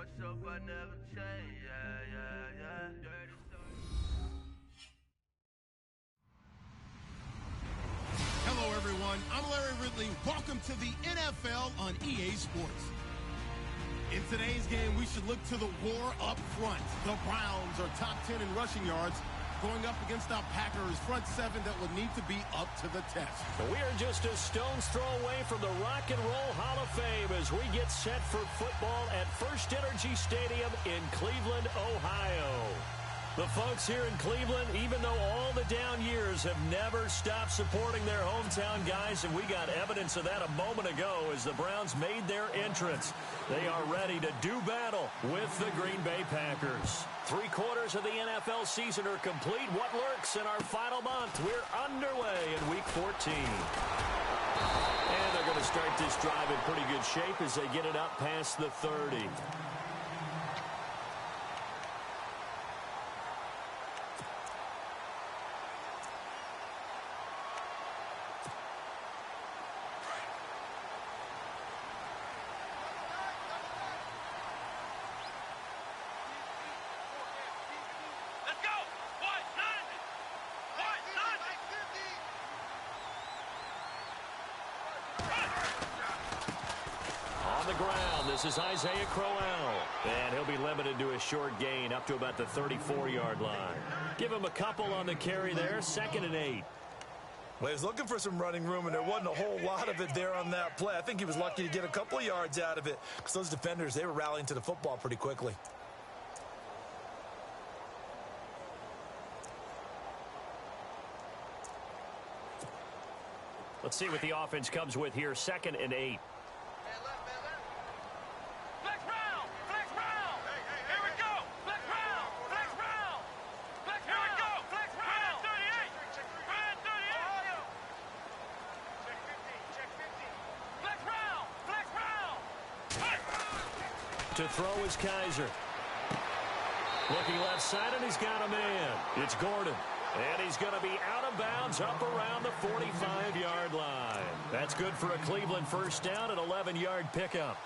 myself, I never change. Yeah. Hello, everyone. I'm Larry Ridley. Welcome to the NFL on EA Sports. In today's game, we should look to the war up front. The Browns are top 10 in rushing yards, going up against our Packers front seven that will need to be up to the test. We are just a stone's throw away from the Rock and Roll Hall of Fame as we get set for football at First Energy Stadium in Cleveland, Ohio. The folks here in Cleveland, even though all the down years, have never stopped supporting their hometown guys, and we got evidence of that a moment ago as the Browns made their entrance. They are ready to do battle with the Green Bay Packers. 3/4 of the NFL season are complete. What lurks in our final month? We're underway in Week 14. And they're going to start this drive in pretty good shape as they get it up past the 30. This is Isaiah Crowell, and he'll be limited to a short gain up to about the 34-yard line. Give him a couple on the carry there, 2nd and 8. Well, he was looking for some running room, and there wasn't a whole lot of it there on that play. I think he was lucky to get a couple of yards out of it because those defenders, they were rallying to the football pretty quickly. Let's see what the offense comes with here, 2nd and 8. To throw is Kaiser. Looking left side, and he's got a man. It's Gordon. And he's going to be out of bounds up around the 45-yard line. That's good for a Cleveland first down, an 11-yard pickup.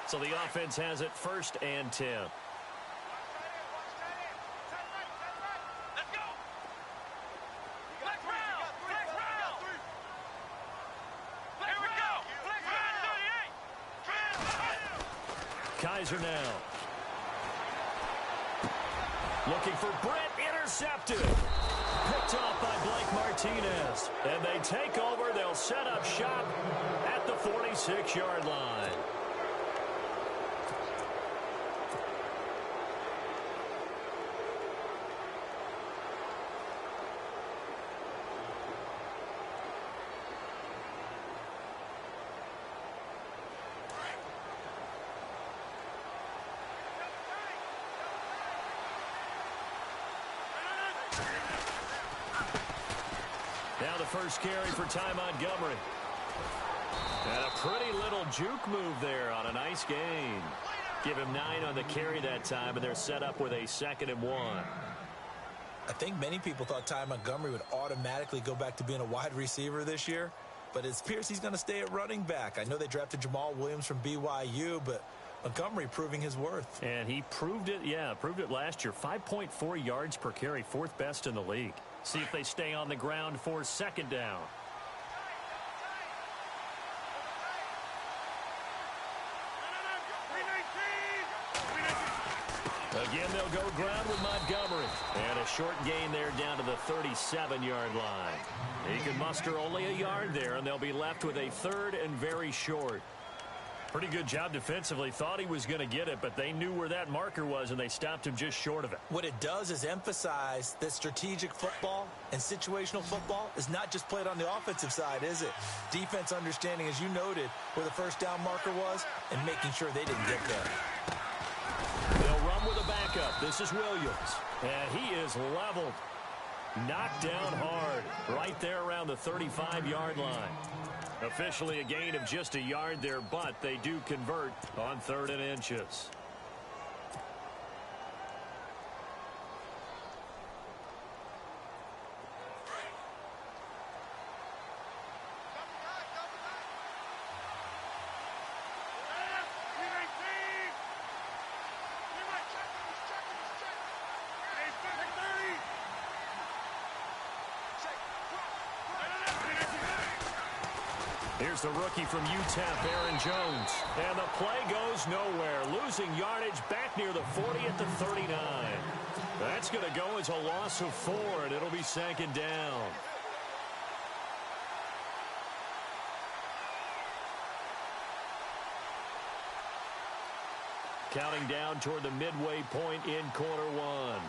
So the offense has it 1st and 10. Kaiser now. Looking for Britt, intercepted. Picked off by Blake Martinez. And they take over. They'll set up shop at the 46-yard line. Now the first carry for Ty Montgomery. And a pretty little juke move there on a nice gain. Give him 9 on the carry that time, and they're set up with a 2nd and 1. I think many people thought Ty Montgomery would automatically go back to being a wide receiver this year, but it appears he's going to stay at running back. I know they drafted Jamal Williams from BYU, but Montgomery proving his worth. And he proved it, proved it last year. 5.4 yards per carry, 4th best in the league. See if they stay on the ground for 2nd down. Again, they'll go ground with Montgomery. And a short gain there down to the 37-yard line. He can muster only a yard there, and they'll be left with a 3rd and very short. Pretty good job defensively. Thought he was going to get it, but they knew where that marker was, and they stopped him just short of it. What it does is emphasize that strategic football and situational football is not just played on the offensive side, is it? Defense understanding, as you noted, where the first down marker was and making sure they didn't get there. They'll run with a backup. This is Williams, and he is leveled. Knocked down hard right there around the 35-yard line. Officially a gain of just a yard there, but they do convert on 3rd and inches. Here's the rookie from UTEP, Aaron Jones. And the play goes nowhere, losing yardage back near the 40 at the 39. That's going to go as a loss of 4, and it'll be second down. Counting down toward the midway point in quarter one.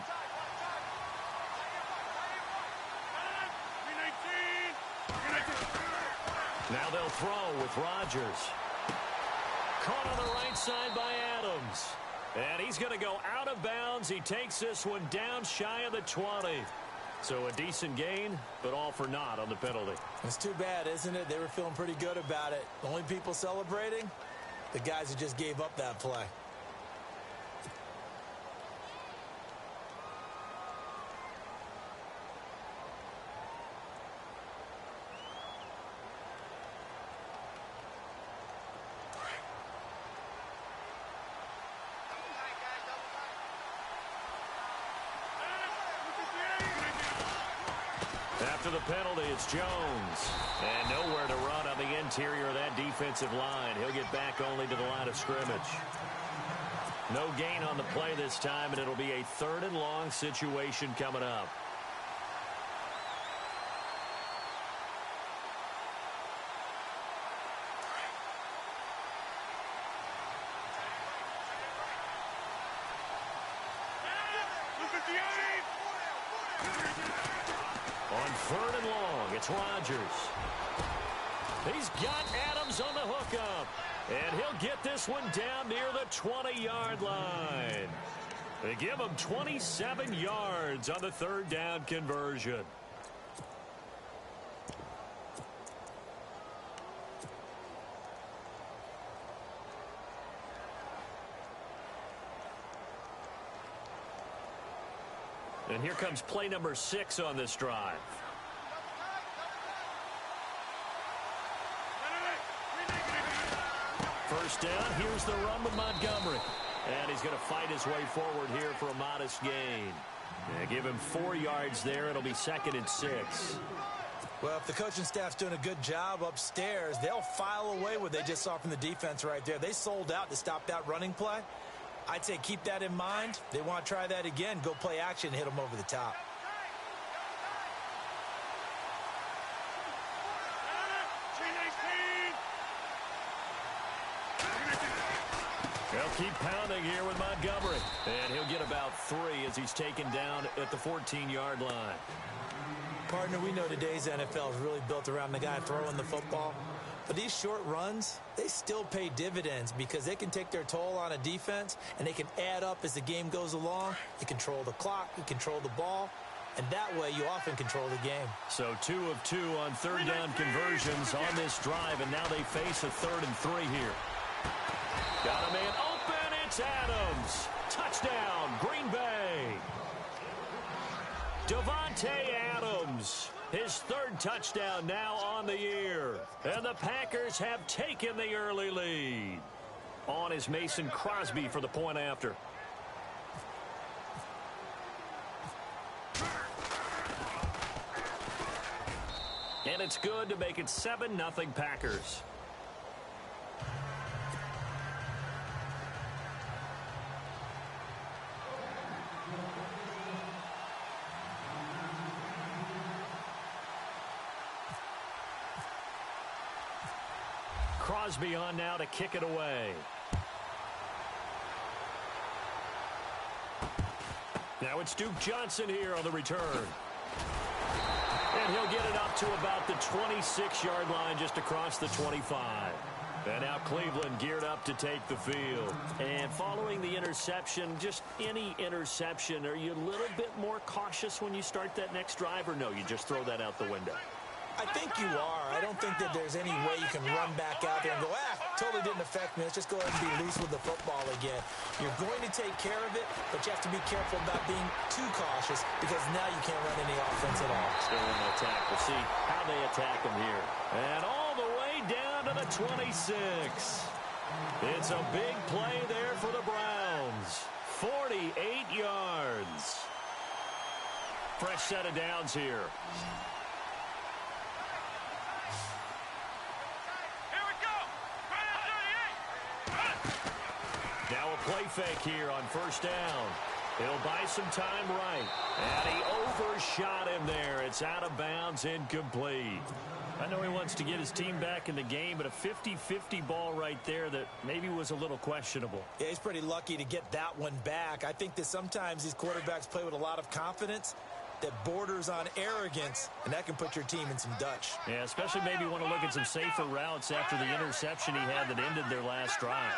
Now they'll throw with Rodgers. Caught on the right side by Adams. And he's going to go out of bounds. He takes this one down shy of the 20. So a decent gain, but all for naught on the penalty. It's too bad, isn't it? They were feeling pretty good about it. The only people celebrating? The guys who just gave up that play. After the penalty, it's Jones. And nowhere to run on the interior of that defensive line. He'll get back only to the line of scrimmage. No gain on the play this time, and it'll be a 3rd and long situation coming up. On 3rd and long, it's Rodgers. He's got Adams on the hookup. And he'll get this one down near the 20-yard line. They give him 27 yards on the 3rd down conversion. And here comes play number 6 on this drive. First down, here's the run with Montgomery. And he's going to fight his way forward here for a modest gain. Give him 4 yards there. It'll be 2nd and 6. Well, if the coaching staff's doing a good job upstairs, they'll file away what they just saw from the defense right there. They sold out to stop that running play. I'd say keep that in mind. They want to try that again. Go play action, hit them over the top. They'll keep pounding here with Montgomery. And he'll get about 3 as he's taken down at the 14-yard line. Partner, we know today's NFL is really built around the guy throwing the football. But these short runs, they still pay dividends because they can take their toll on a defense and they can add up as the game goes along. You control the clock, you control the ball, and that way you often control the game. So 2 of 2 on 3rd down conversions on this drive, and now they face a 3rd and 3 here. Got a man open, it's Adams. Touchdown, Green Bay. Devontae Adams. His 3rd touchdown now on the year. And the Packers have taken the early lead. On is Mason Crosby for the point after. And it's good to make it 7-0 Packers. Crosby on now to kick it away. Now it's Duke Johnson here on the return. And he'll get it up to about the 26-yard line just across the 25. And now Cleveland geared up to take the field. And following the interception, just any interception, are you a little bit more cautious when you start that next drive, or no, you just throw that out the window? I think you are. I don't think that there's any way you can run back out there and go, totally didn't affect me. Let's just go ahead and be loose with the football again. You're going to take care of it, but you have to be careful about being too cautious because now you can't run any offense at all. Still in the attack. We'll see how they attack him here. And all the way down to the 26. It's a big play there for the Browns. 48 yards. Fresh set of downs here. fake here on first down. He'll buy some time right. And he overshot him there. It's out of bounds, incomplete. I know he wants to get his team back in the game, but a 50-50 ball right there that maybe was a little questionable. Yeah, he's pretty lucky to get that one back. I think that sometimes these quarterbacks play with a lot of confidence that borders on arrogance, and that can put your team in some Dutch. Yeah, especially maybe want to look at some safer routes after the interception he had that ended their last drive.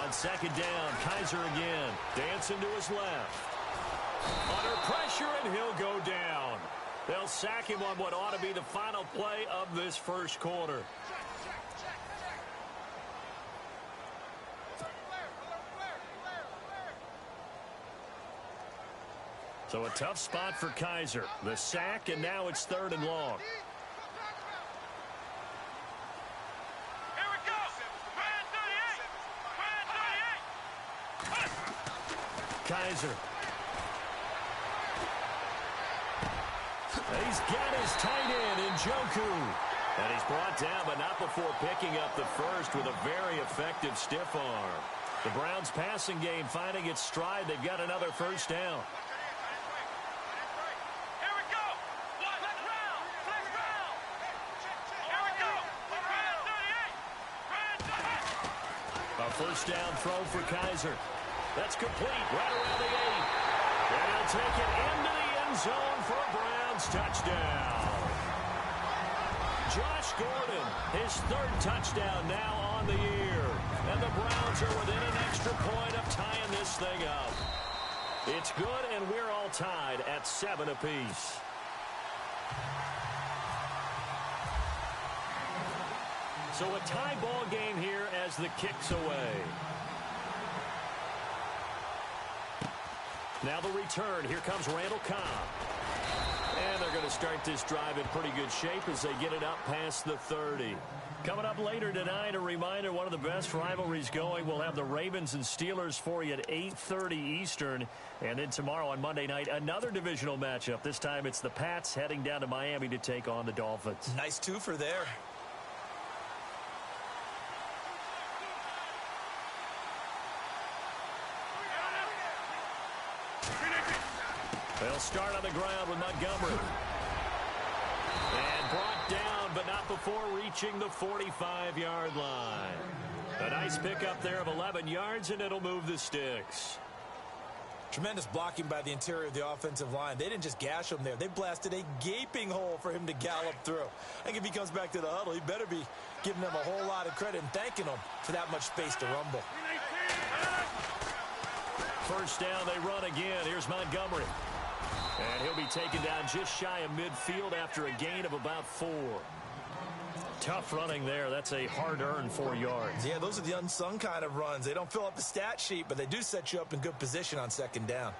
On second down, Kaiser again, dancing to his left. Under pressure, and he'll go down. They'll sack him on what ought to be the final play of this first quarter. So a tough spot for Kaiser. The sack, and now it's 3rd and long. Here we go. Brand 38. Kaiser. He's got his tight end in Njoku. And he's brought down, but not before picking up the first with a very effective stiff arm. The Browns' passing game finding its stride. They've got another first down. First down throw for Kaiser. That's complete right around the 8. And he'll take it into the end zone for a Browns touchdown. Josh Gordon, his 3rd touchdown now on the year. And the Browns are within an extra point of tying this thing up. It's good, and we're all tied at 7 apiece. So a tie ball game here as the kick's away. Now the return. Here comes Randall Cobb. And they're going to start this drive in pretty good shape as they get it up past the 30. Coming up later tonight, a reminder, one of the best rivalries going. We'll have the Ravens and Steelers for you at 8:30 Eastern. And then tomorrow on Monday night, another divisional matchup. This time it's the Pats heading down to Miami to take on the Dolphins. Nice twofer there. They'll start on the ground with Montgomery. And brought down, but not before reaching the 45-yard line. A nice pickup there of 11 yards, and it'll move the sticks. Tremendous blocking by the interior of the offensive line. They didn't just gash him there. They blasted a gaping hole for him to gallop through. I think if he comes back to the huddle, he better be giving them a whole lot of credit and thanking them for that much space to rumble. First down, they run again. Here's Montgomery. And he'll be taken down just shy of midfield after a gain of about 4. Tough running there. That's a hard-earned 4 yards. Yeah, those are the unsung kind of runs. They don't fill up the stat sheet, but they do set you up in good position on second down.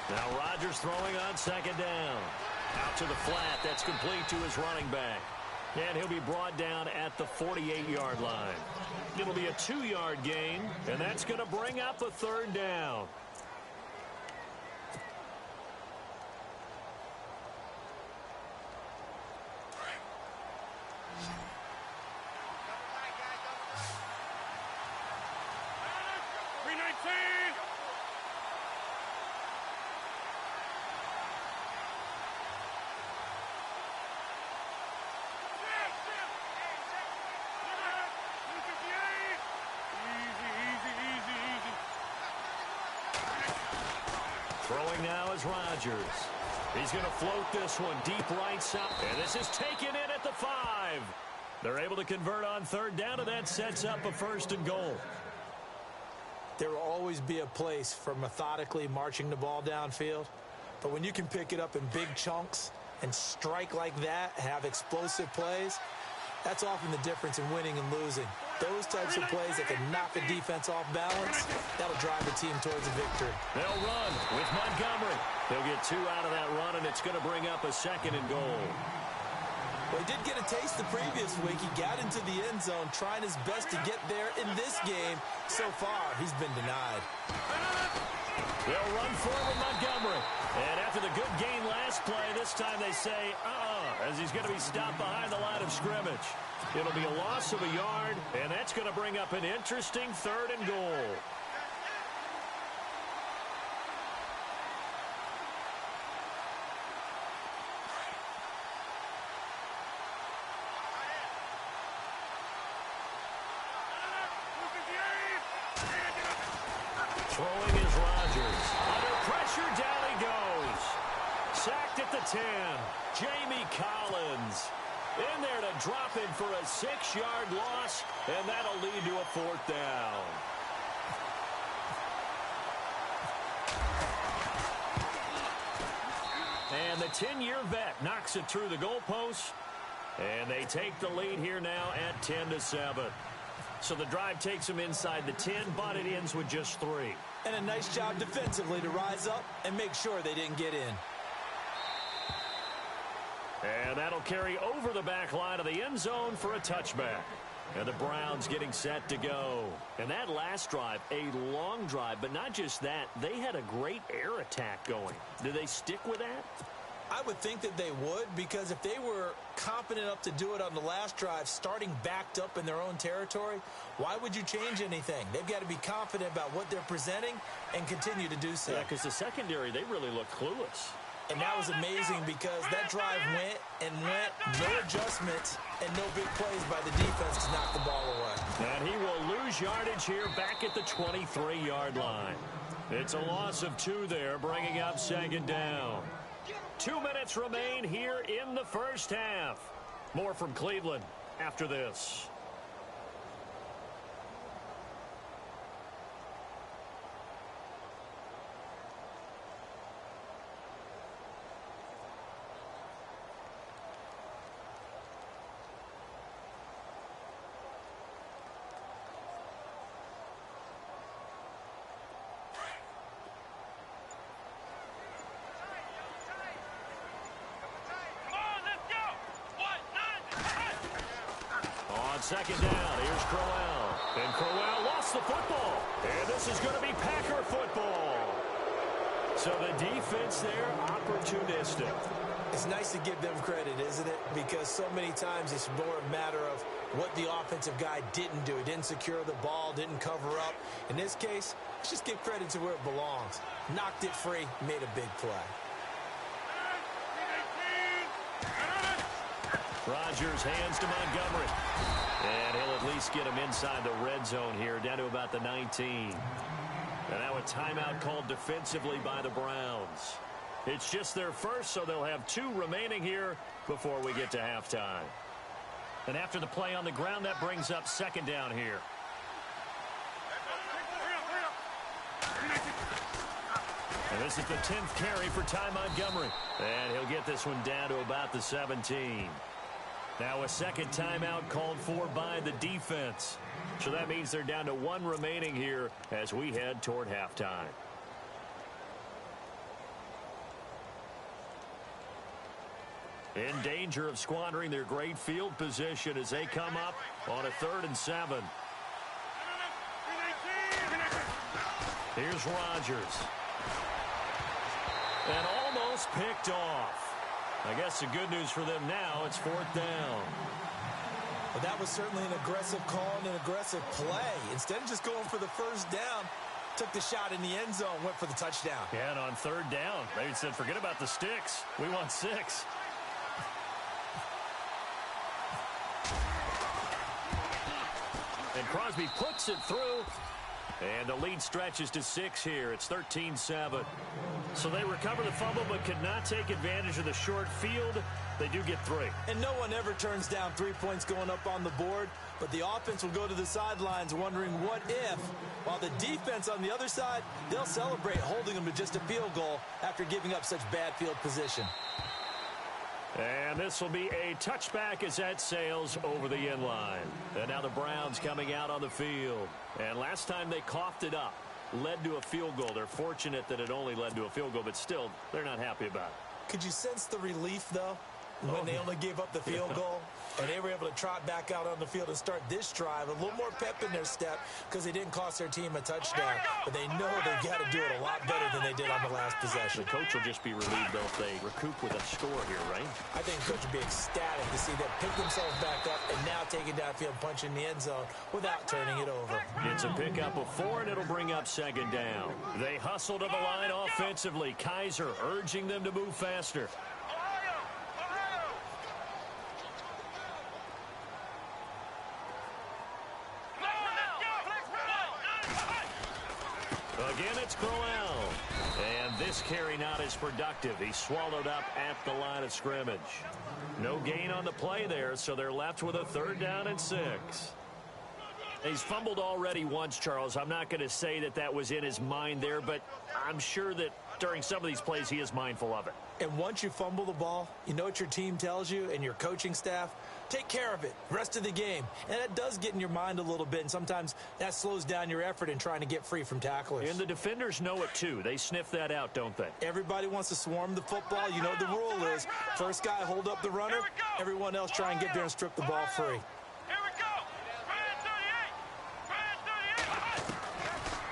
Now Rodgers throwing on second down. Out to the flat. That's complete to his running back. And he'll be brought down at the 48-yard line. It'll be a 2-yard gain, and that's going to bring up a 3rd down. Throwing now is Rodgers. He's going to float this one deep right side. And this is taken in at the 5. They're able to convert on 3rd down, and that sets up a 1st and goal. There will always be a place for methodically marching the ball downfield. But when you can pick it up in big chunks and strike like that, have explosive plays, that's often the difference in winning and losing. Those types of plays that can knock a defense off balance, that'll drive the team towards a victory. They'll run with Montgomery. They'll get 2 out of that run, and it's going to bring up a 2nd and goal. Well, he did get a taste the previous week. He got into the end zone trying his best to get there in this game. So far, he's been denied. They'll run forward Montgomery. And after the good gain last play, this time they say, as he's going to be stopped behind the line of scrimmage. It'll be a loss of a yard, and that's going to bring up an interesting 3rd and goal. Throwing is Rodgers. Under pressure, down he goes. Sacked at the 10. Jamie Collins in there to drop him for a 6-yard loss, and that'll lead to a 4th down. And the 10-year vet knocks it through the goalpost, and they take the lead here now at 10-7. So the drive takes them inside the 10, but it ends with just 3. And a nice job defensively to rise up and make sure they didn't get in. And that'll carry over the back line of the end zone for a touchback. And the Browns getting set to go. And that last drive, a long drive, but not just that. They had a great air attack going. Do they stick with that? I would think that they would, because if they were competent enough to do it on the last drive, starting backed up in their own territory, why would you change anything? They've got to be confident about what they're presenting and continue to do so. Yeah, because the secondary, they really looked clueless. And that was amazing because that drive went and went, no adjustments, and no big plays by the defense to knock the ball away. And he will lose yardage here back at the 23-yard line. It's a loss of 2 there, bringing up 2nd down. 2 minutes remain here in the first half. More from Cleveland after this. On 2nd down, here's Crowell. And Crowell lost the football. And this is going to be Packer football. So the defense there, opportunistic. It's nice to give them credit, isn't it? Because so many times it's more a matter of what the offensive guy didn't do. He didn't secure the ball, didn't cover up. In this case, let's just give credit to where it belongs. Knocked it free, made a big play. Rodgers hands to Montgomery. And he'll at least get him inside the red zone here, down to about the 19. And now a timeout called defensively by the Browns. It's just their first, so they'll have 2 remaining here before we get to halftime. And after the play on the ground, that brings up 2nd down here. And this is the 10th carry for Ty Montgomery. And he'll get this one down to about the 17. Now a 2nd timeout called for by the defense. So that means they're down to 1 remaining here as we head toward halftime. In danger of squandering their great field position as they come up on a 3rd and 7. Here's Rodgers. And almost picked off. I guess the good news for them now, it's 4th down. Well, that was certainly an aggressive call and an aggressive play. Instead of just going for the 1st down, took the shot in the end zone, went for the touchdown. Yeah, and on 3rd down, they said, forget about the sticks. We want 6. And Crosby puts it through. And the lead stretches to 6 here. It's 13-7. So they recover the fumble but could not take advantage of the short field. They do get 3. And no one ever turns down 3 points going up on the board. But the offense will go to the sidelines wondering what if. While the defense on the other side, they'll celebrate holding them to just a field goal after giving up such bad field position. And this will be a touchback as that sails over the end line. And now the Browns coming out on the field. And last time they coughed it up, led to a field goal. They're fortunate that it only led to a field goal, but still, they're not happy about it. Could you sense the relief, though? when they only gave up the field goal, and they were able to trot back out on the field and start this drive. A little more pep in their step because they didn't cost their team a touchdown. But they know they've got to do it a lot better than they did on the last possession. The coach will just be relieved, though, if they recoup with a score here, right? I think the coach would be ecstatic to see them pick themselves back up and now take it downfield, punch in the end zone without turning it over. It's a pickup of 4, and it'll bring up second down. They hustle to the line offensively. Kaiser urging them to move faster. Again, it's Crowell. And this carry not as productive. He's swallowed up at the line of scrimmage. No gain on the play there, so they're left with a 3rd down and 6. He's fumbled already once, Charles. I'm not going to say that that was in his mind there, but I'm sure that during some of these plays he is mindful of it. And once you fumble the ball, you know what your team tells you and your coaching staff? Take care of it rest of the game. And that does get in your mind a little bit, and sometimes that slows down your effort in trying to get free from tacklers. And the defenders know it too. They sniff that out, don't they? Everybody wants to swarm the football. You know the rule is first guy hold up the runner, everyone else try and get there and strip the ball free.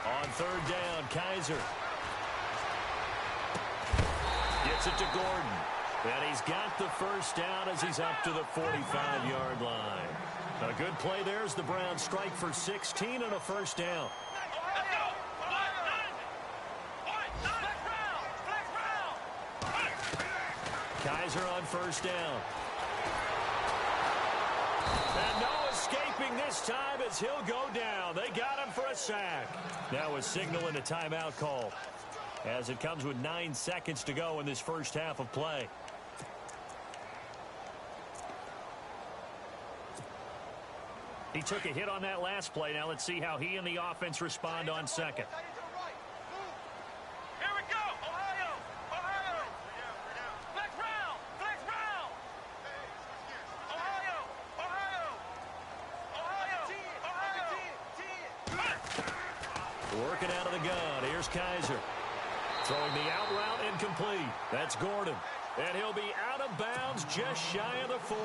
On 3rd down, Kaiser gets it to Gordon. And he's got the first down as he's up to the 45-yard line. A good play there as the Browns strike for 16 and a first down. Kaiser on first down. And no escaping this time as he'll go down. They got him for a sack. Now a signal and a timeout call as it comes with 9 seconds to go in this first half of play. He took a hit on that last play. Now let's see how he and the offense respond on second. Here we go, Ohio! Ohio! Flex round! Flex round! Ohio! Ohio! Ohio! Working out of the gun. Here's Kaiser. Throwing the out route incomplete. That's Gordon. And he'll be out of bounds just shy of the 40.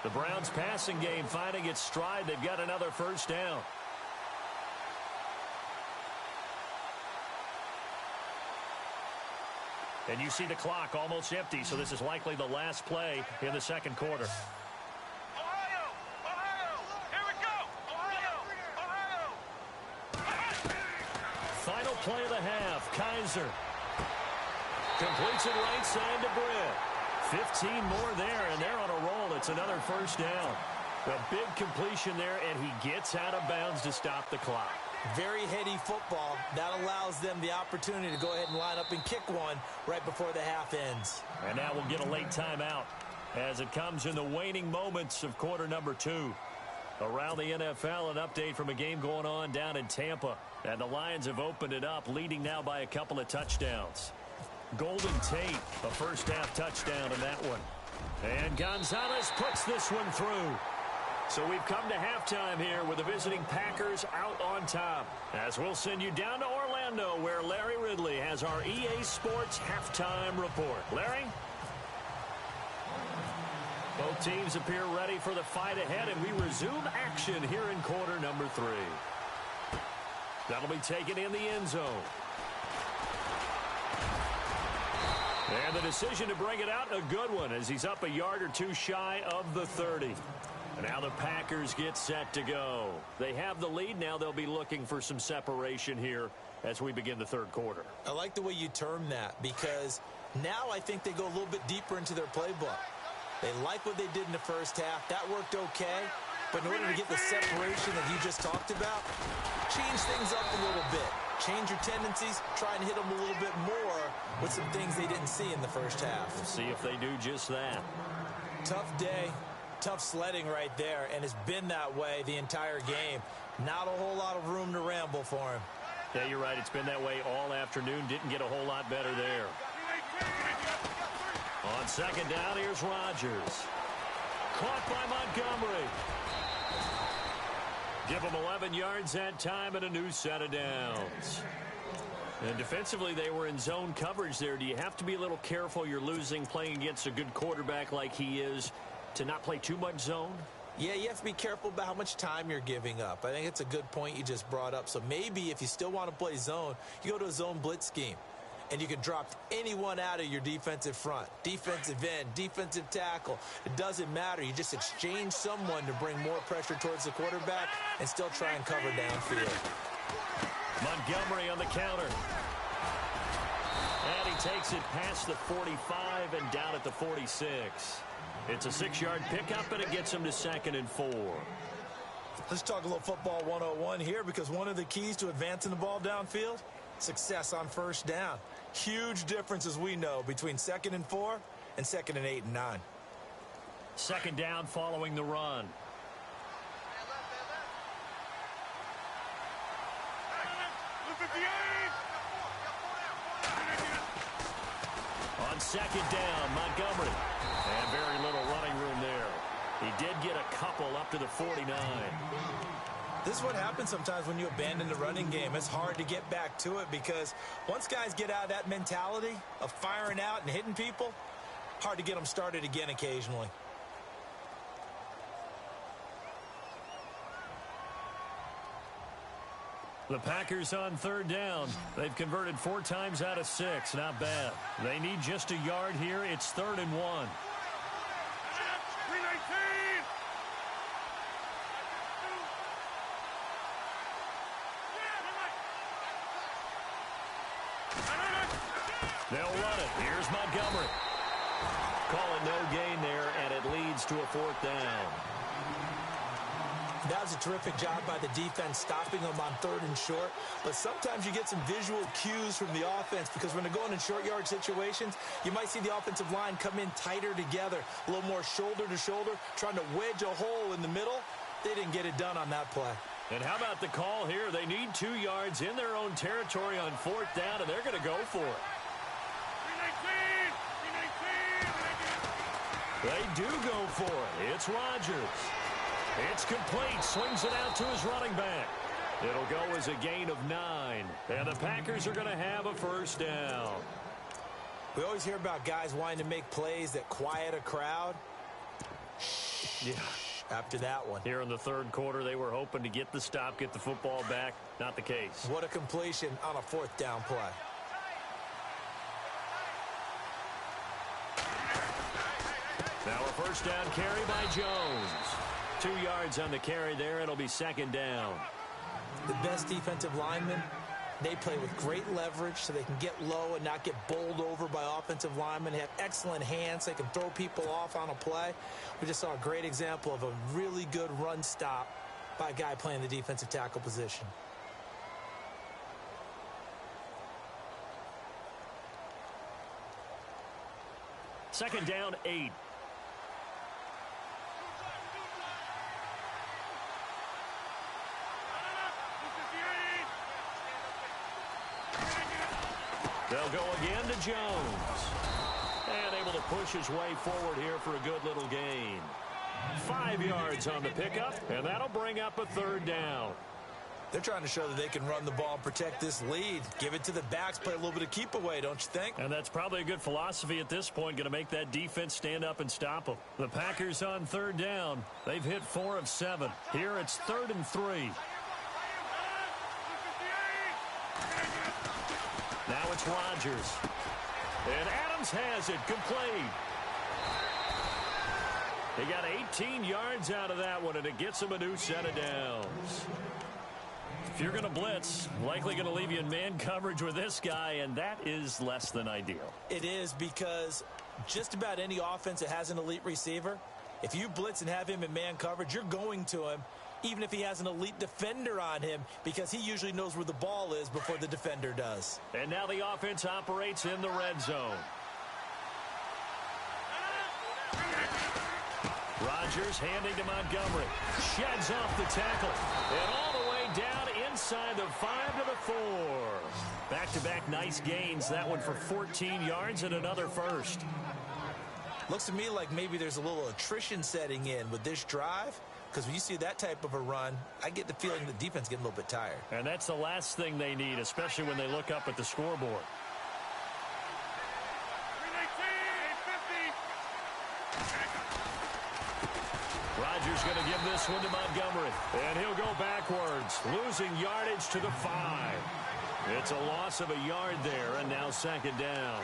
The Browns passing game finding its stride. They've got another first down. And you see the clock almost empty, so this is likely the last play in the second quarter. Ohio! Ohio! Here we go! Ohio! Ohio! Final play of the half. Kaiser completes it right side to Britt. 15 more there, and they're on a roll. It's another first down. A big completion there, and he gets out of bounds to stop the clock. Very heady football. That allows them the opportunity to go ahead and line up and kick one right before the half ends. And now we'll get a late timeout as it comes in the waning moments of quarter number 2. Around the NFL, an update from a game going on down in Tampa. And the Lions have opened it up, leading now by a couple of touchdowns. Golden Tate, a first-half touchdown in that one. And Gonzalez puts this one through. So we've come to halftime here with the visiting Packers out on top. As we'll send you down to Orlando, where Larry Ridley has our EA Sports halftime report. Larry? Both teams appear ready for the fight ahead, and we resume action here in quarter number 3. That'll be taken in the end zone. And the decision to bring it out, a good one, as he's up a yard or two shy of the 30. And now the Packers get set to go. They have the lead. Now they'll be looking for some separation here as we begin the third quarter. I like the way you term that, because now I think they go a little bit deeper into their playbook. They like what they did in the first half. That worked okay. But in order to get the separation that you just talked about, change things up a little bit. Change your tendencies, try and hit them a little bit more with some things they didn't see in the first half. We'll see if they do just that. Tough day, tough sledding right there, and it's been that way the entire game. Not a whole lot of room to ramble for him. Yeah, you're right. It's been that way all afternoon. Didn't get a whole lot better there. On second down, here's Rodgers. Caught by Montgomery. Give him 11 yards that time and a new set of downs. And defensively, they were in zone coverage there. Do you have to be a little careful you're losing playing against a good quarterback like he is to not play too much zone? Yeah, you have to be careful about how much time you're giving up. I think it's a good point you just brought up. So maybe if you still want to play zone, you go to a zone blitz scheme. And you can drop anyone out of your defensive front. Defensive end, defensive tackle. It doesn't matter. You just exchange someone to bring more pressure towards the quarterback and still try and cover downfield. Montgomery on the counter. And he takes it past the 45 and down at the 46. It's a 6-yard pickup, and it gets him to 2nd and 4. Let's talk a little football 101 here, because one of the keys to advancing the ball downfield, success on first down. Huge difference, as we know, between 2nd and 4 and 2nd and 8 and 9. 2nd down following the run. On 2nd down, Montgomery. And very little running room there. He did get a couple up to the 49. This is what happens sometimes when you abandon the running game. It's hard to get back to it because once guys get out of that mentality of firing out and hitting people, hard to get them started again occasionally. The Packers on 3rd down. They've converted 4 times out of 6. Not bad. They need just a yard here. It's 3rd and 1. They'll run it. Here's Montgomery. Call it no gain there, and it leads to a 4th down. That was a terrific job by the defense stopping them on 3rd and short. But sometimes you get some visual cues from the offense because when they're going in short yard situations, you might see the offensive line come in tighter together, a little more shoulder to shoulder, trying to wedge a hole in the middle. They didn't get it done on that play. And how about the call here? They need 2 yards in their own territory on 4th down, and they're going to go for it. They do go for it. It's Rodgers. It's complete. Swings it out to his running back. It'll go as a gain of 9. And the Packers are going to have a 1st down. We always hear about guys wanting to make plays that quiet a crowd. Yeah. After that one. Here in the 3rd quarter, they were hoping to get the stop, get the football back. Not the case. What a completion on a 4th down play. Now a 1st down carry by Jones. 2 yards on the carry there. It'll be 2nd down. The best defensive linemen, they play with great leverage so they can get low and not get bowled over by offensive linemen. They have excellent hands. They can throw people off on a play. We just saw a great example of a really good run stop by a guy playing the defensive tackle position. Second down, 8. They'll go again to Jones. And able to push his way forward here for a good little gain. 5 yards on the pickup, and that'll bring up a 3rd down. They're trying to show that they can run the ball and protect this lead. Give it to the backs, play a little bit of keep away, don't you think? And that's probably a good philosophy at this point, going to make that defense stand up and stop them. The Packers on 3rd down. They've hit 4 of 7. Here it's 3rd and 3. Now it's Rodgers. And Adams has it complete. He got 18 yards out of that one, and it gets him a new set of downs. If you're going to blitz, likely going to leave you in man coverage with this guy, and that is less than ideal. It is, because just about any offense that has an elite receiver, if you blitz and have him in man coverage, you're going to him, even if he has an elite defender on him, because he usually knows where the ball is before the defender does. And now the offense operates in the red zone. Rodgers handing to Montgomery. Sheds off the tackle. And all the way down inside the 5 to the 4. Back-to-back nice gains. That one for 14 yards and another first. Looks to me like maybe there's a little attrition setting in with this drive. because when you see that type of a run, I get the feeling the defense getting a little bit tired. And that's the last thing they need, especially when they look up at the scoreboard. Rodgers going to give this one to Montgomery. And he'll go backwards, losing yardage to the 5. It's a loss of a yard there, and now second down.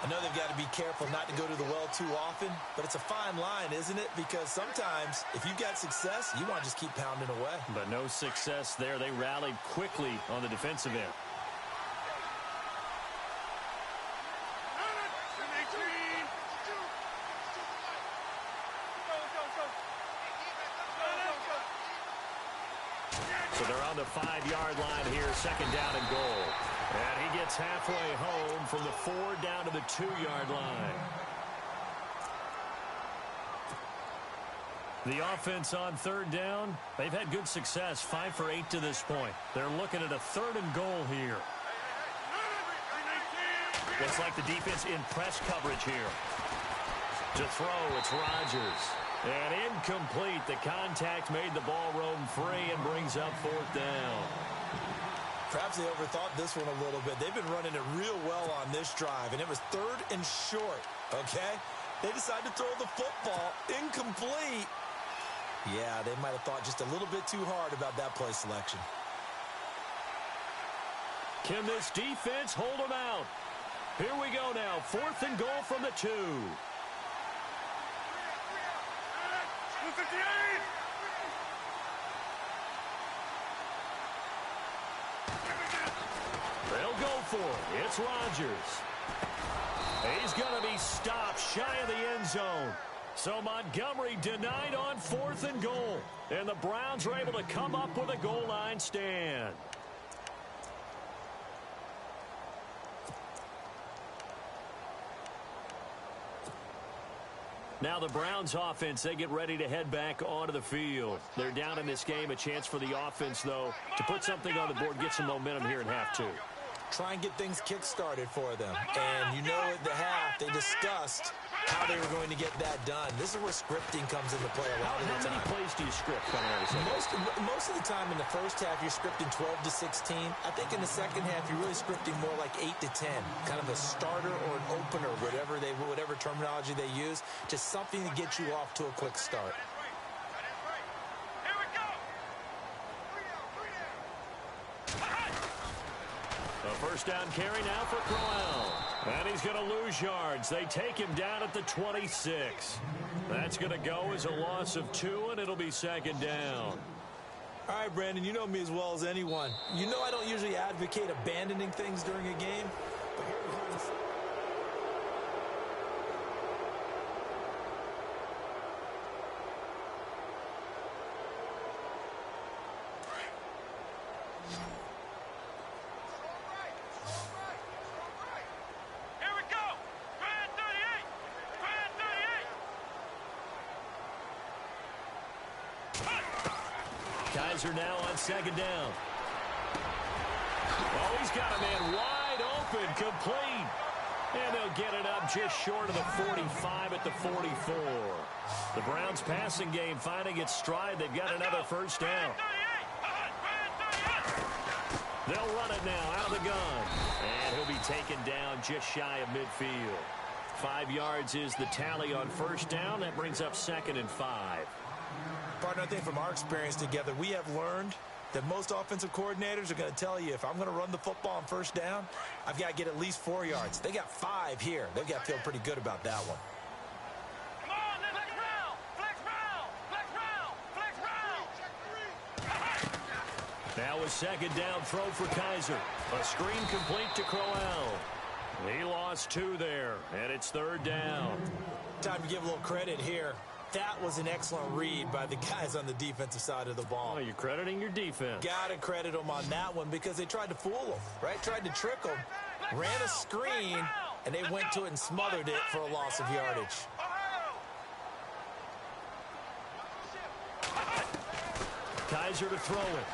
I know they've got to be careful not to go to the well too often, but it's a fine line, isn't it? Because sometimes, if you've got success, you want to just keep pounding away. But no success there. They rallied quickly on the defensive end. So they're on the 5-yard line here, second down and goal. And he gets halfway home from the 4 down to the 2-yard line. The offense on third down, they've had good success, 5 for 8 to this point. They're looking at a 3rd and goal here. Looks like the defense in press coverage here. To throw, it's Rodgers. And incomplete. The contact made the ball roam free and brings up 4th down. Perhaps they overthought this one a little bit. They've been running it real well on this drive, and it was 3rd and short, okay? They decided to throw the football incomplete. Yeah, they might have thought just a little bit too hard about that play selection. Can this defense hold them out? Here we go now. 4th and goal from the 2. 58! They'll go for it. It's Rodgers. He's going to be stopped shy of the end zone. So Montgomery denied on 4th and goal. And the Browns are able to come up with a goal line stand. Now the Browns offense, they get ready to head back onto the field. They're down in this game. A chance for the offense, though, to put something on the board, get some momentum here in half 2. Try and get things kick-started for them. And you know at the half, they discussed how they were going to get that done. This is where scripting comes into play a lot of the time. How many plays do you script coming out of this? Most of the time in the first half, you're scripting 12 to 16. I think in the second half, you're really scripting more like 8 to 10. Kind of a starter or an opener, whatever terminology they use, just something to get you off to a quick start. A first down carry now for Crowell. And he's going to lose yards. They take him down at the 26. That's going to go as a loss of 2, and it'll be second down. All right, Brandon, you know me as well as anyone. You know I don't usually advocate abandoning things during a game. But here's Kaiser now on second down. Oh, he's got a man wide open, complete. And they'll get it up just short of the 45 at the 44. The Browns passing game finding its stride. They've got another first down. They'll run it now out of the gun. And he'll be taken down just shy of midfield. 5 yards is the tally on first down. That brings up 2nd and 5. Partner, I think from our experience together, we have learned that most offensive coordinators are going to tell you, if I'm going to run the football on first down, I've got to get at least 4 yards. They got 5 here. They've got to feel pretty good about that one. Come on, flex round! Flex round! Flex round! Flex round! Now a second down throw for Kaiser. A screen complete to Crowell. He lost 2 there, and it's 3rd down. Time to give a little credit here. That was an excellent read by the guys on the defensive side of the ball. Oh, you're crediting your defense. Got to credit them on that one because they tried to fool them, right? Tried to trick them, ran a screen, and they went to it and smothered it for a loss of yardage. Kaiser to throw it.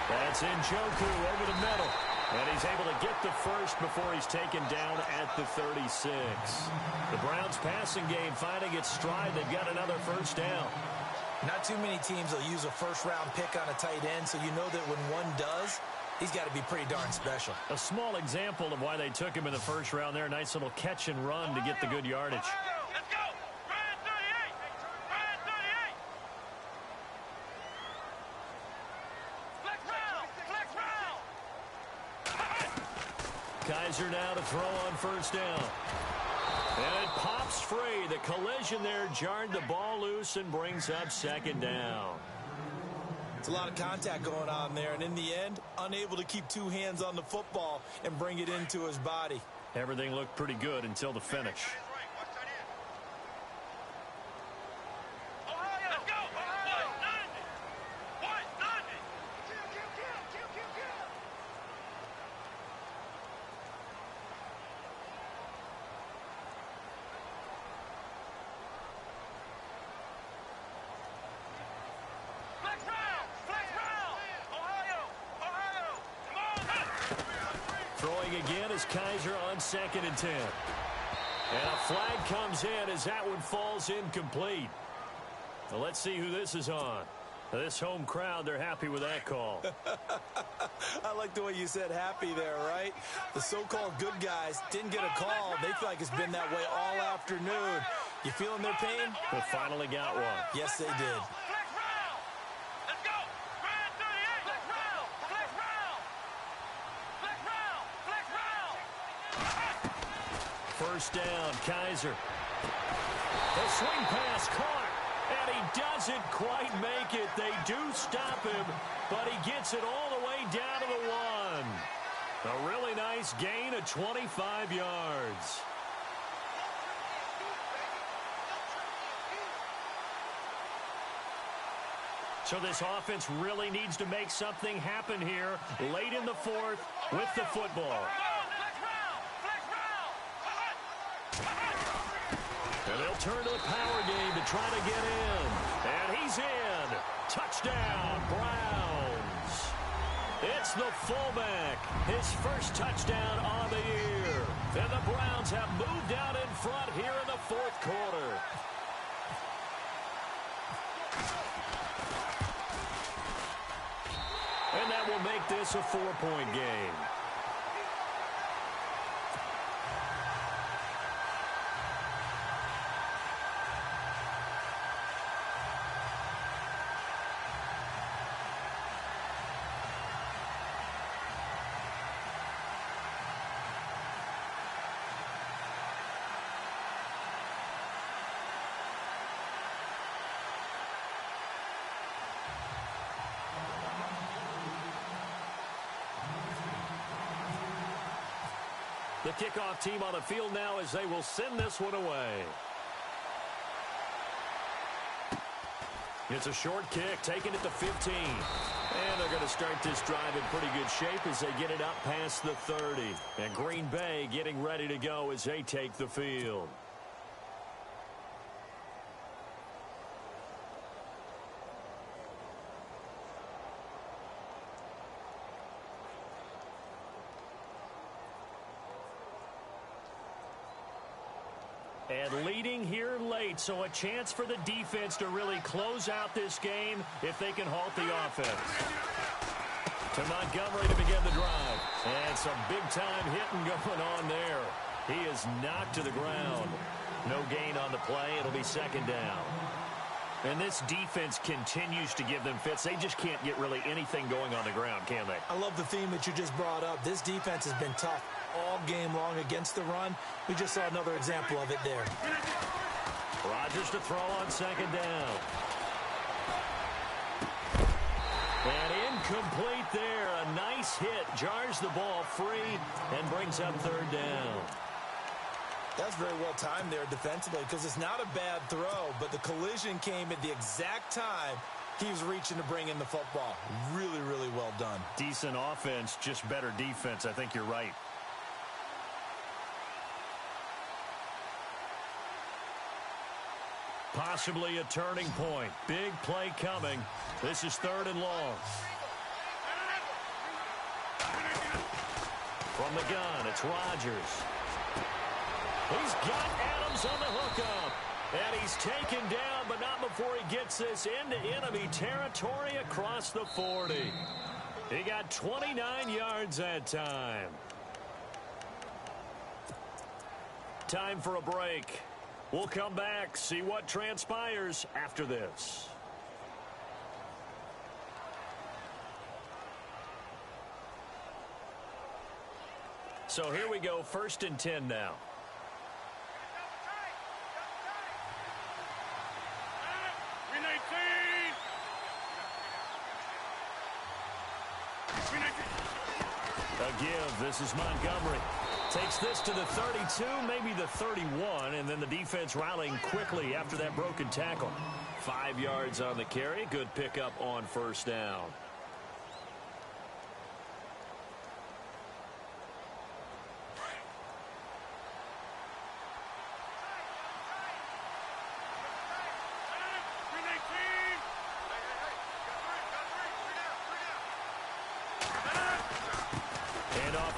That's Njoku over the middle. And he's able to get the first before he's taken down at the 36. The Browns passing game finding its stride. They've got another first down. Not too many teams will use a first-round pick on a tight end, so you know that when one does, he's got to be pretty darn special. A small example of why they took him in the first round there. Nice little catch and run to get the good yardage. Let's go! Brand 38! Brand 38! Flex round! Flex round! Kaiser now to throw on first down. And it pops free. The collision there jarred the ball loose and brings up second down. It's a lot of contact going on there, and in the end, unable to keep two hands on the football and bring it into his body. Everything looked pretty good until the finish. Ohio! Let's go! Ohio! 190! Flex round! Flex round! Ohio! Ohio! Come on! Throwing again is Kaiser on 2nd and 10. And a flag comes in as that one falls incomplete. Well, let's see who this is on. This home crowd, they're happy with that call. I like the way you said happy there, right? The so-called good guys didn't get a call. They feel like it's been that way all afternoon. You feeling their pain? They finally got one. Yes, they did. Flex round! Let's go! Brand 38! Flex round! Flex round! Flex round! Flex round! First down, Kaiser. The swing pass caught, and he doesn't quite make it. They do stop him, but he gets it all the way down to the 1. A really nice gain of 25 yards. So this offense really needs to make something happen here late in the 4th with the football. Flex round! Flex round! And they'll turn to the power game to try to get in. And he's in. Touchdown, Browns. It's the fullback. His first touchdown on the year. And the Browns have moved out in front here in the 4th quarter. And that will make this a 4-point game. The kickoff team on the field now as they will send this one away. It's a short kick, taking it to 15. And they're going to start this drive in pretty good shape as they get it up past the 30. And Green Bay getting ready to go as they take the field. And leading here late, so a chance for the defense to really close out this game if they can halt the offense. To Montgomery to begin the drive. And some big-time hitting going on there. He is knocked to the ground. No gain on the play. It'll be second down. And this defense continues to give them fits. They just can't get really anything going on the ground, can they? I love the theme that you just brought up. This defense has been tough all game long against the run. We just saw another example of it there. Rodgers to throw on second down. And incomplete there. A nice hit. Jars the ball free and brings up third down. That's very well timed there defensively because it's not a bad throw, but the collision came at the exact time he was reaching to bring in the football. Really, really well done. Decent offense, just better defense. I think you're right. Possibly a turning point. Big play coming. This is third and long. From the gun, it's Rodgers. He's got Adams on the hookup. And he's taken down, but not before he gets this into enemy territory across the 40. He got 29 yards that time. Time for a break. We'll come back, see what transpires after this. So here we go, 1st and 10 now. A give. This is Montgomery. Takes this to the 32, maybe the 31, and then the defense rallying quickly after that broken tackle. 5 yards on the carry. Good pickup on 1st down.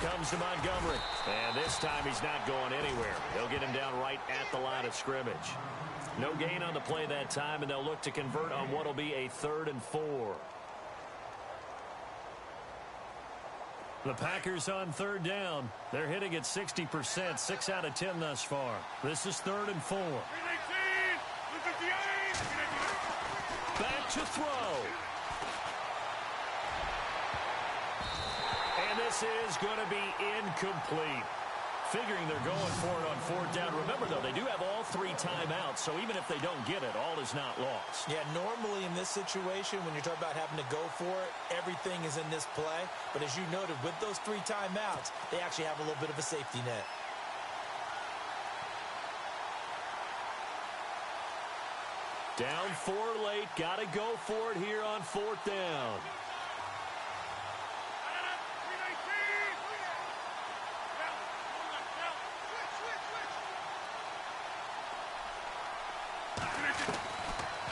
Comes to Montgomery. And this time he's not going anywhere. They'll get him down right at the line of scrimmage. No gain on the play that time, and they'll look to convert on what will be a 3rd and 4. The Packers on 3rd down. They're hitting at 60%, 6 out of 10 thus far. This is 3rd and 4. Back to throw. And this is going to be incomplete. Figuring they're going for it on 4th down. Remember, though, they do have all 3 timeouts, so even if they don't get it, all is not lost. Yeah, normally in this situation, when you're talking about having to go for it, everything is in this play. But as you noted, with those 3 timeouts, they actually have a little bit of a safety net. Down 4 late. Got to go for it here on 4th down.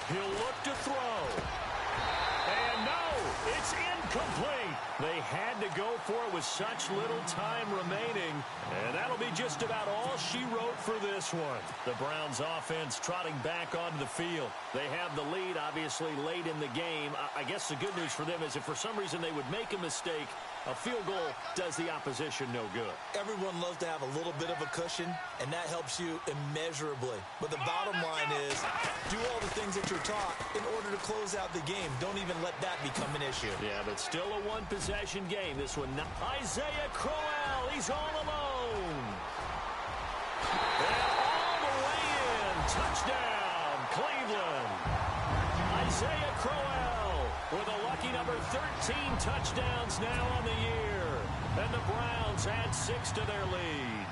He'll look to throw. And no, it's incomplete. They had to go for it with such little time remaining. And that'll be just about all she wrote for this one. The Browns offense trotting back onto the field. They have the lead, obviously, late in the game. I guess the good news for them is if for some reason they would make a mistake, a field goal does the opposition no good. Everyone loves to have a little bit of a cushion, and that helps you immeasurably. But the bottom line is, do all the things that you're taught in order to close out the game. Don't even let that become an issue. Yeah, but still a one-possession game. This one, not Isaiah Crowell. He's all alone. And all the way in. Touchdown, Cleveland. Isaiah Crowell with a lucky number 13 touchdowns now on the year. And the Browns add 6 to their lead.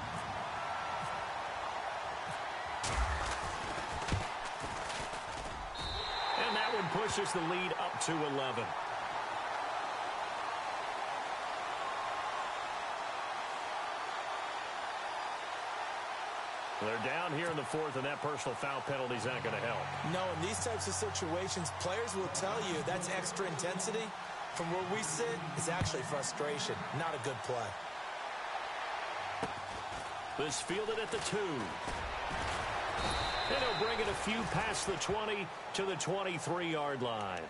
And that one pushes the lead up to 11. They're down here in the 4th, and that personal foul penalty is not going to help. No, in these types of situations, players will tell you that's extra intensity. From where we sit, it's actually frustration, not a good play. This fielded at the 2. And he'll bring it a few past the 20 to the 23-yard line.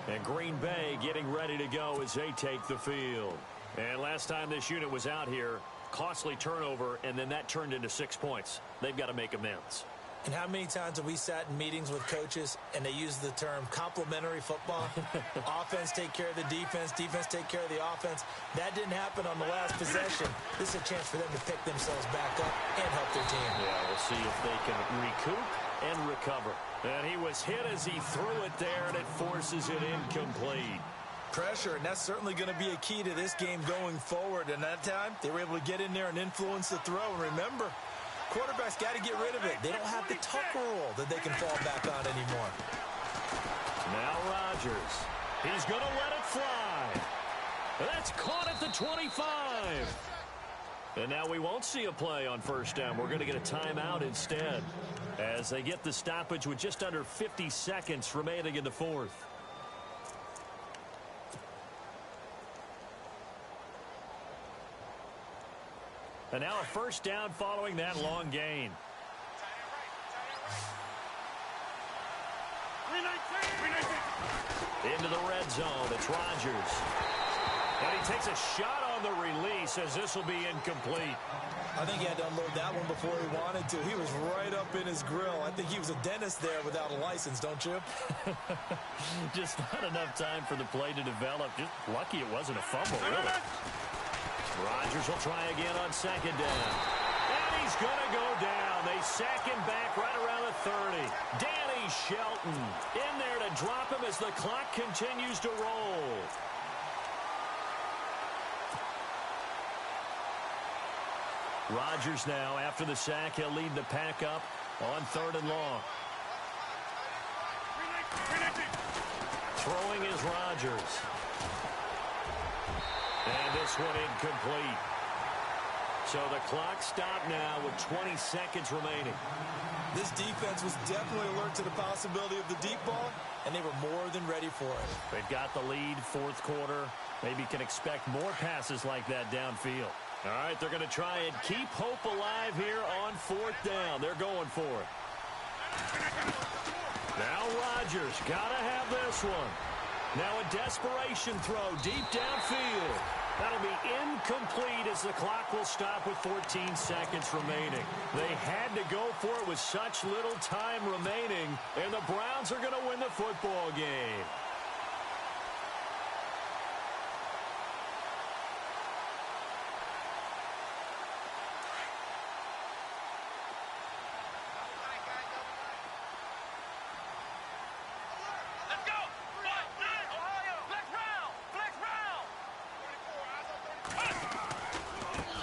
And Green Bay getting ready to go as they take the field. And last time this unit was out here, costly turnover, and then that turned into 6 points. They've got to make amends. And how many times have we sat in meetings with coaches and they use the term complementary football? Offense take care of the defense, defense take care of the offense. That didn't happen on the last possession. This is a chance for them to pick themselves back up and help their team. Yeah, we'll see if they can recoup and recover. And he was hit as he threw it there, and it forces it incomplete. Pressure, and that's certainly going to be a key to this game going forward. And that time, they were able to get in there and influence the throw. And remember, quarterbacks got to get rid of it. They don't have the tuck rule that they can fall back on anymore. Now Rodgers. He's going to let it fly. That's caught at the 25. And now we won't see a play on 1st down. We're going to get a timeout instead as they get the stoppage with just under 50 seconds remaining in the 4th. And now a first down following that long gain. Into the red zone. It's Rodgers. And he takes a shot on the release as this will be incomplete. I think he had to unload that one before he wanted to. He was right up in his grill. I think he was a dentist there without a license, don't you? Just not enough time for the play to develop. Just lucky it wasn't a fumble, really. Rodgers will try again on second down. And he's going to go down. They sack him back right around the 30. Danny Shelton in there to drop him as the clock continues to roll. Rodgers now, after the sack, he'll lead the pack up on 3rd and long. Throwing is Rodgers. And this one incomplete. So the clock stopped now with 20 seconds remaining. This defense was definitely alert to the possibility of the deep ball, and they were more than ready for it. They've got the lead, 4th quarter. Maybe can expect more passes like that downfield. All right, they're going to try and keep hope alive here on 4th down. They're going for it. Now Rodgers got to have this one. Now a desperation throw deep downfield. That'll be incomplete as the clock will stop with 14 seconds remaining. They had to go for it with such little time remaining, and the Browns are going to win the football game.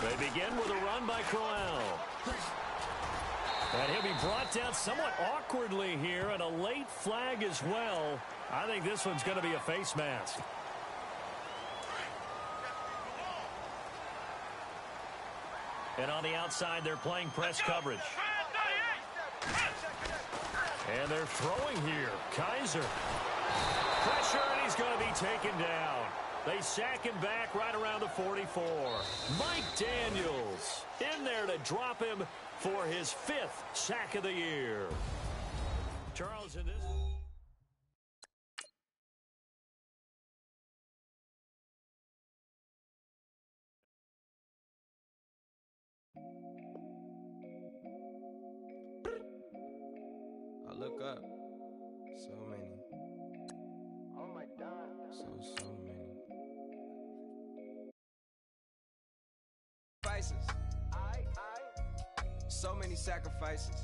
They begin with a run by Crowell. And he'll be brought down somewhat awkwardly here, and a late flag as well. I think this one's going to be a face mask. And on the outside, they're playing press coverage. And they're throwing here. Kaiser. Pressure, and he's going to be taken down. They sack him back right around the 44. Mike Daniels in there to drop him for his 5th sack of the year. Charles, in this. I look up. So many. Oh my God. So many. Sacrifices. So many sacrifices.